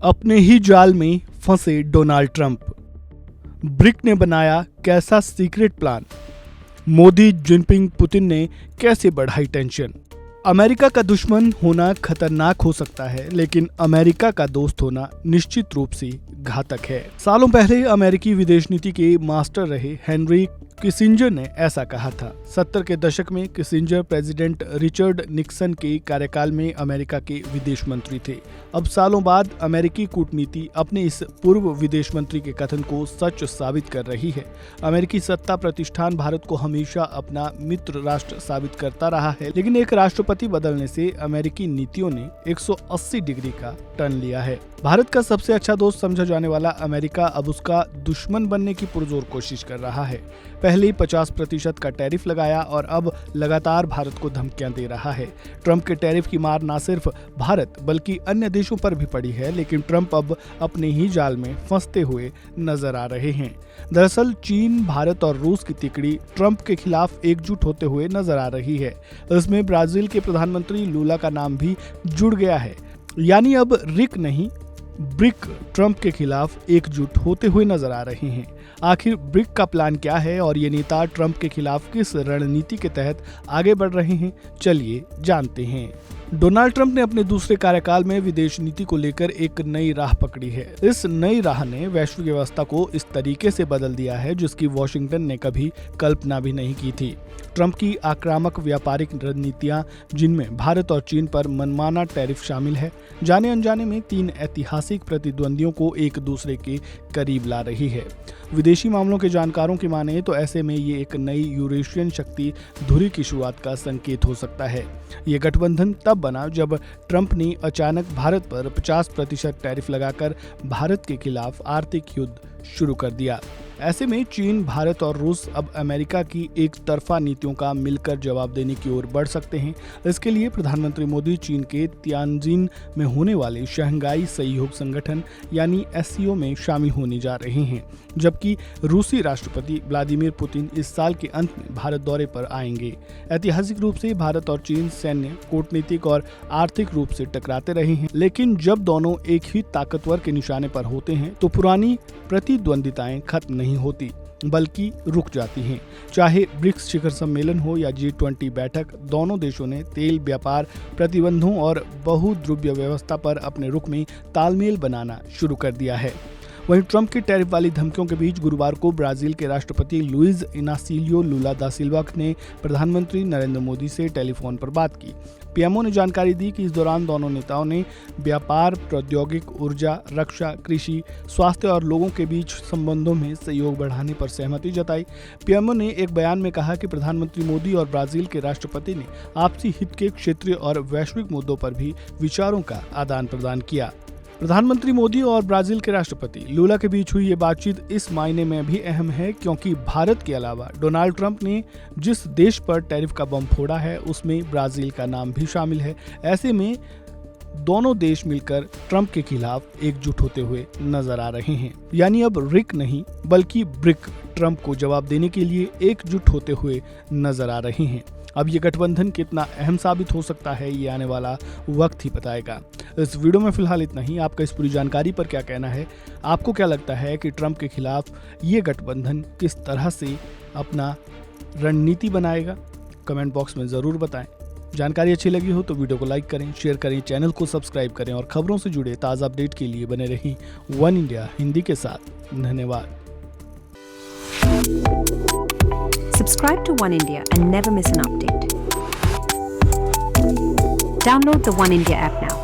अपने ही जाल में फंसे डोनाल्ड ट्रंप। ब्रिक ने बनाया कैसा secret plan. Modi, Jinping, Putin ने कैसे बढ़ाई टेंशन। अमेरिका का दुश्मन होना खतरनाक हो सकता है, लेकिन अमेरिका का दोस्त होना निश्चित रूप से घातक है। सालों पहले अमेरिकी विदेश नीति के मास्टर रहे हेनरी किसिंजर ने ऐसा कहा था। 70 के दशक में किसिंजर प्रेसिडेंट रिचर्ड निक्सन के कार्यकाल में अमेरिका के विदेश मंत्री थे। अब सालों बाद अमेरिकी कूटनीति अपने इस पूर्व विदेश मंत्री के कथन को सच साबित कर रही है। अमेरिकी सत्ता प्रतिष्ठान भारत को हमेशा अपना मित्र राष्ट्र साबित करता रहा है, लेकिन एक राष्ट्रपति बदलने से अमेरिकी नीतियों ने 180 डिग्री का टर्न लिया है। भारत का सबसे अच्छा दोस्त समझा जाने वाला अमेरिका अब उसका दुश्मन बनने की पुरजोर कोशिश कर रहा है। पहले 50% का टैरिफ लगाया और अब लगातार भारत को धमकियां दे रहा है। ट्रंप के टैरिफ की मार न सिर्फ भारत बल्कि अन्य देशों पर भी पड़ी है, लेकिन ट्रंप अब अपने ही जाल में फंसते हुए नजर आ रहे हैं। दरअसल चीन, भारत और रूस की तिकड़ी ट्रंप के खिलाफ एकजुट होते हुए नजर आ रही है। इसमें ब्राजील के प्रधानमंत्री लूला का नाम भी जुड़ गया है। यानी अब रिक नहीं, ब्रिक ट्रंप के खिलाफ एकजुट होते हुए नजर आ रहे हैं। आखिर ब्रिक का प्लान क्या है और ये नेता ट्रंप के खिलाफ किस रणनीति के तहत आगे बढ़ रहे हैं, चलिए जानते हैं। डोनाल्ड ट्रंप ने अपने दूसरे कार्यकाल में विदेश नीति को लेकर एक नई राह पकड़ी है। इस नई राह ने वैश्विक व्यवस्था को इस तरीके से बदल दिया है जिसकी वॉशिंगटन ने कभी कल्पना भी नहीं की थी। ट्रंप की आक्रामक व्यापारिक रणनीतियां, जिनमें भारत और चीन पर मनमाना टैरिफ शामिल है, जाने अनजाने में 3 ऐतिहासिक प्रतिद्वंदियों को एक दूसरे के करीब ला रही है। विदेशी मामलों के जानकारों की माने तो ऐसे में ये एक नई यूरेशियन शक्ति धुरी की शुरुआत का संकेत हो सकता है। ये गठबंधन तब बना जब ट्रंप ने अचानक भारत पर 50% टैरिफ लगाकर भारत के खिलाफ आर्थिक युद्ध शुरू कर दिया। ऐसे में चीन, भारत और रूस अब अमेरिका की एक तरफा नीतियों का मिलकर जवाब देने की ओर बढ़ सकते हैं। इसके लिए प्रधानमंत्री मोदी चीन के तियानजिन में होने वाले शंघाई सहयोग संगठन यानी SCO में शामिल होने जा रहे हैं, जबकि रूसी राष्ट्रपति व्लादिमीर पुतिन इस साल के अंत में भारत दौरे पर आएंगे। ऐतिहासिक रूप से भारत और चीन सैन्य, कूटनीतिक और आर्थिक रूप से टकराते रहे हैं, लेकिन जब दोनों एक ही ताकतवर के निशाने पर होते हैं तो पुरानी प्रतिद्वंदिताएं खत्म नहीं होती बल्कि रुक जाती हैं। चाहे ब्रिक्स शिखर सम्मेलन हो या G20 बैठक, दोनों देशों ने तेल व्यापार प्रतिबंधों और बहुध्रुवीय व्यवस्था पर अपने रुख में तालमेल बनाना शुरू कर दिया है। वहीं ट्रंप की टैरिफ वाली धमकियों के बीच गुरुवार को ब्राजील के राष्ट्रपति लुइज इनासिलियो लुला दा सिल्वा ने प्रधानमंत्री नरेंद्र मोदी से टेलीफोन पर बात की। पीएमओ ने जानकारी दी कि इस दौरान दोनों नेताओं ने व्यापार, प्रौद्योगिक, ऊर्जा, रक्षा, कृषि, स्वास्थ्य और लोगों के बीच संबंधों में सहयोग बढ़ाने पर सहमति जताई। पीएमओ ने एक बयान में कहा कि प्रधानमंत्री मोदी और ब्राजील के राष्ट्रपति ने आपसी हित के क्षेत्रीय और वैश्विक मुद्दों पर भी विचारों का आदान प्रदान किया। प्रधानमंत्री मोदी और ब्राजील के राष्ट्रपति लूला के बीच हुई ये बातचीत इस मायने में भी अहम है क्योंकि भारत के अलावा डोनाल्ड ट्रंप ने जिस देश पर टैरिफ का बम फोड़ा है उसमें ब्राजील का नाम भी शामिल है। ऐसे में दोनों देश मिलकर ट्रंप के खिलाफ एकजुट होते हुए नजर आ रहे हैं। यानी अब रिक नहीं बल्कि ब्रिक ट्रंप को जवाब देने के लिए एकजुट होते हुए नजर आ रहे हैं। अब ये गठबंधन कितना अहम साबित हो सकता है, ये आने वाला वक्त ही बताएगा। इस वीडियो में फिलहाल इतना ही। आपका इस पूरी जानकारी पर क्या कहना है? आपको क्या लगता है कि ट्रंप के खिलाफ ये गठबंधन किस तरह से अपना रणनीति बनाएगा? कमेंट बॉक्स में ज़रूर बताएं। जानकारी अच्छी लगी हो तो वीडियो को लाइक करें, शेयर करें, चैनल को सब्सक्राइब करें और खबरों से जुड़े ताज़ा अपडेट के लिए बने रहें वन इंडिया हिंदी के साथ। धन्यवाद। Subscribe to One India and never miss an update. Download the One India app now.